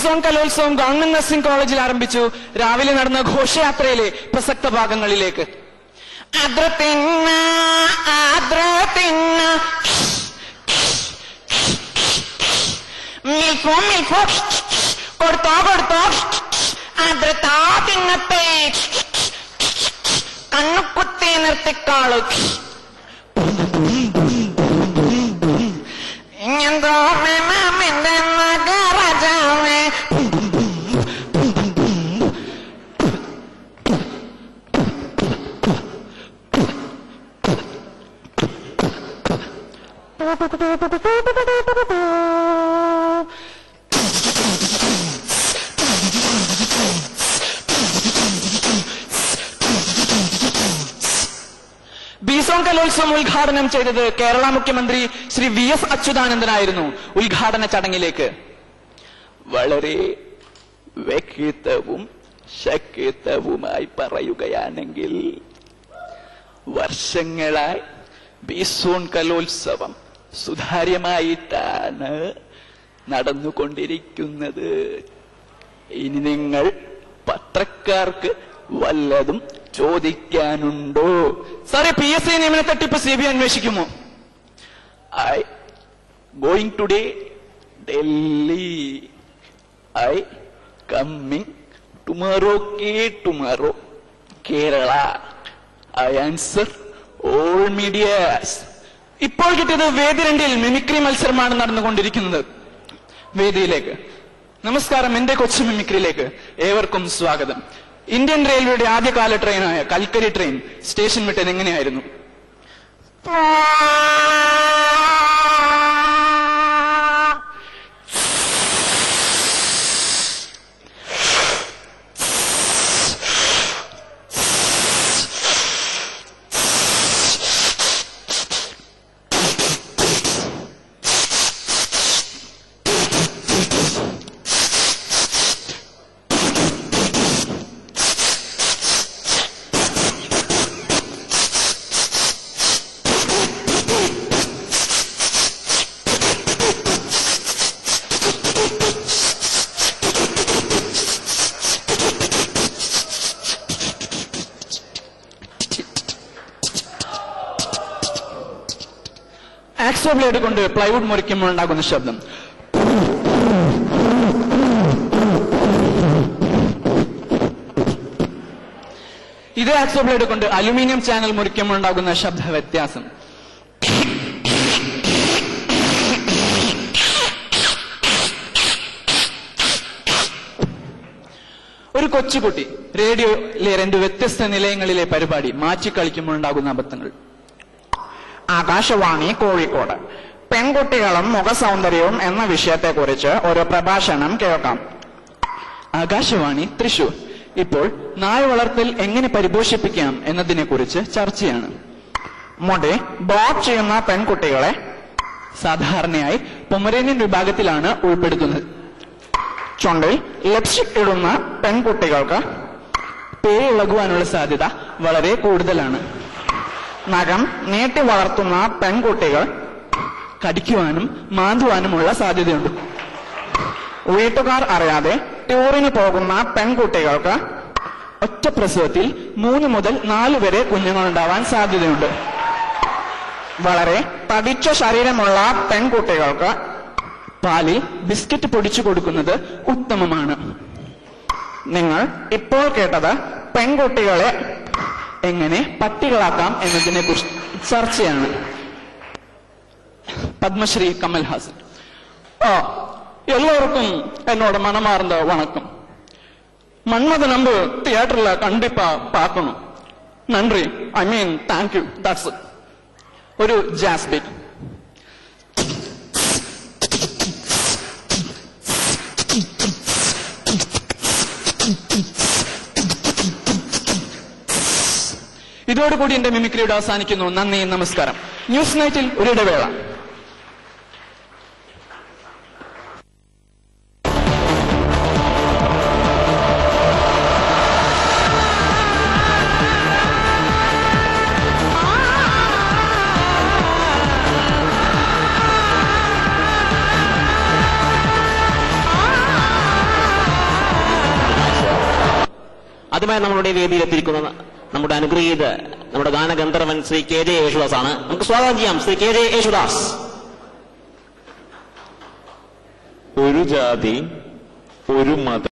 Zone കലോത്സവം government nursing കോളേജിൽ ആരംഭിച്ചു. രാവിലെ നടന്ന ഘോഷയാത്രയിലെ പ്രസക്ത ഭാഗങ്ങളിലേക്ക്. കൊടുത്തോ തിന്നത്തെ കണ്ണുകുത്തി നിർത്തിക്കാളു ഇങ്ങെന്തോ എന്റെ നഗരാജാവേ. ബിസോൺ കലോത്സവം ഉദ്ഘാടനം ചെയ്തത് കേരള മുഖ്യമന്ത്രി ശ്രീ VS അച്യുതാനന്ദനായിരുന്നു. ഉദ്ഘാടന ചടങ്ങിലേക്ക് വളരെ വ്യക്തവും ശക്തവുമായി പറയുകയാണെങ്കിൽ വർഷങ്ങളായി ബിസോൺ കലോത്സവം സുതാര്യമായിട്ടാണ് നടന്നുകൊണ്ടിരിക്കുന്നത്. ഇനി നിങ്ങൾ പത്രക്കാർക്ക് വല്ലതും ചോദിക്കാനുണ്ടോ? സാറേ, PSC നിയമന തട്ടിപ്പ് CBI അന്വേഷിക്കുമോ? I going today Delhi. I coming tomorrow Kerala. I answer all medias. ഇപ്പോൾ കിട്ടിയത് വേദി 2-ൽ മിമിക്രി മത്സരമാണ് നടന്നുകൊണ്ടിരിക്കുന്നത്. വേദിയിലേക്ക് നമസ്കാരം. എന്റെ കൊച്ചു മിമിക്രിയിലേക്ക് ഏവർക്കും സ്വാഗതം. ഇന്ത്യൻ റെയിൽവേയുടെ ആദ്യകാല ട്രെയിനായ കൽക്കരി ട്രെയിൻ സ്റ്റേഷൻ വിട്ടത് എങ്ങനെയായിരുന്നു? ആക്സോ ബ്ലേഡ് കൊണ്ട് പ്ലൈവുഡ് മുറിക്കുമ്പോൾ ഉണ്ടാകുന്ന ശബ്ദം. ഇതേ ആക്സോ ബ്ലേഡ് കൊണ്ട് അലുമിനിയം ചാനൽ മുറിക്കുമ്പോൾ ഉണ്ടാകുന്ന ശബ്ദ വ്യത്യാസം. ഒരു കൊച്ചുകുട്ടി റേഡിയോയിലെ 2 വ്യത്യസ്ത നിലയങ്ങളിലെ പരിപാടി മാറ്റിക്കളിക്കുമ്പോൾ ഉണ്ടാകുന്ന അബദ്ധങ്ങൾ. ആകാശവാണി കോഴിക്കോട്. പെൺകുട്ടികളും മുഖസൗന്ദര്യവും എന്ന വിഷയത്തെക്കുറിച്ച് ഒരു പ്രഭാഷണം കേൾക്കാം. ആകാശവാണി തൃശൂർ. ഇപ്പോൾ നായ വളർത്തൽ എങ്ങനെ പരിപോഷിപ്പിക്കാം എന്നതിനെ കുറിച്ച് ചർച്ചയാണ്. മുടി ബോബ് ചെയ്യുന്ന പെൺകുട്ടികളെ സാധാരണയായി പൊമറേനിയൻ വിഭാഗത്തിലാണ് ഉൾപ്പെടുത്തുന്നത്. ചുണ്ടിൽ ലിപ്സ്റ്റിക് ഇടുന്ന പെൺകുട്ടികൾക്ക് പേരിളകുവാനുള്ള സാധ്യത വളരെ കൂടുതലാണ്. നഖം നീട്ടി വളർത്തുന്ന പെൺകുട്ടികൾ കടിക്കുവാനും മാന്തുവാനുമുള്ള സാധ്യതയുണ്ട്. വീട്ടുകാർ അറിയാതെ ടൂറിന് പോകുന്ന പെൺകുട്ടികൾക്ക് ഒറ്റ പ്രസവത്തിൽ 3 മുതൽ 4 വരെ കുഞ്ഞുങ്ങളുണ്ടാവാൻ സാധ്യതയുണ്ട്. വളരെ തടിച്ച ശരീരമുള്ള പെൺകുട്ടികൾക്ക് പാലിൽ ബിസ്ക്കറ്റ് പൊടിച്ചു കൊടുക്കുന്നത് ഉത്തമമാണ്. നിങ്ങൾ ഇപ്പോൾ കേട്ടത് പെൺകുട്ടികളെ എങ്ങനെ പട്ടികളാക്കാം എന്നതിനെ കുറിച്ച് ചർച്ചയാണ്. പത്മശ്രീ കമൽഹാസൻ. எல்லாருக்கும் என்னோட மனமார்ந்த வணக்கம். மன்மத நம்பு தியேட்டர்ல கண்டிப்பா பார்க்கணும். நன்றி. ஐ மீன் தேங்க்யூ. That's it. ഒരു ജാസ് ബീറ്റ്. ഇതോടുകൂടി എന്റെ മിമിക്രിയുടെ അവസാനിക്കുന്നു. നന്ദി, നമസ്കാരം. ന്യൂസ് നൈറ്റിൽ ഒരിടവേള. ആദ്യമായി നമ്മളുടെ വേദിയിലെത്തിയിരിക്കുന്ന നമ്മുടെ അനുഗ്രഹീത നമ്മുടെ ഗാനഗന്ധർവൻ ശ്രീ KJ യേശുദാസ് ആണ്. നമുക്ക് സ്വാഗതം ചെയ്യാം ശ്രീ KJ യേശുദാസ്. ഒരു ജാതി, ഒരു മതം,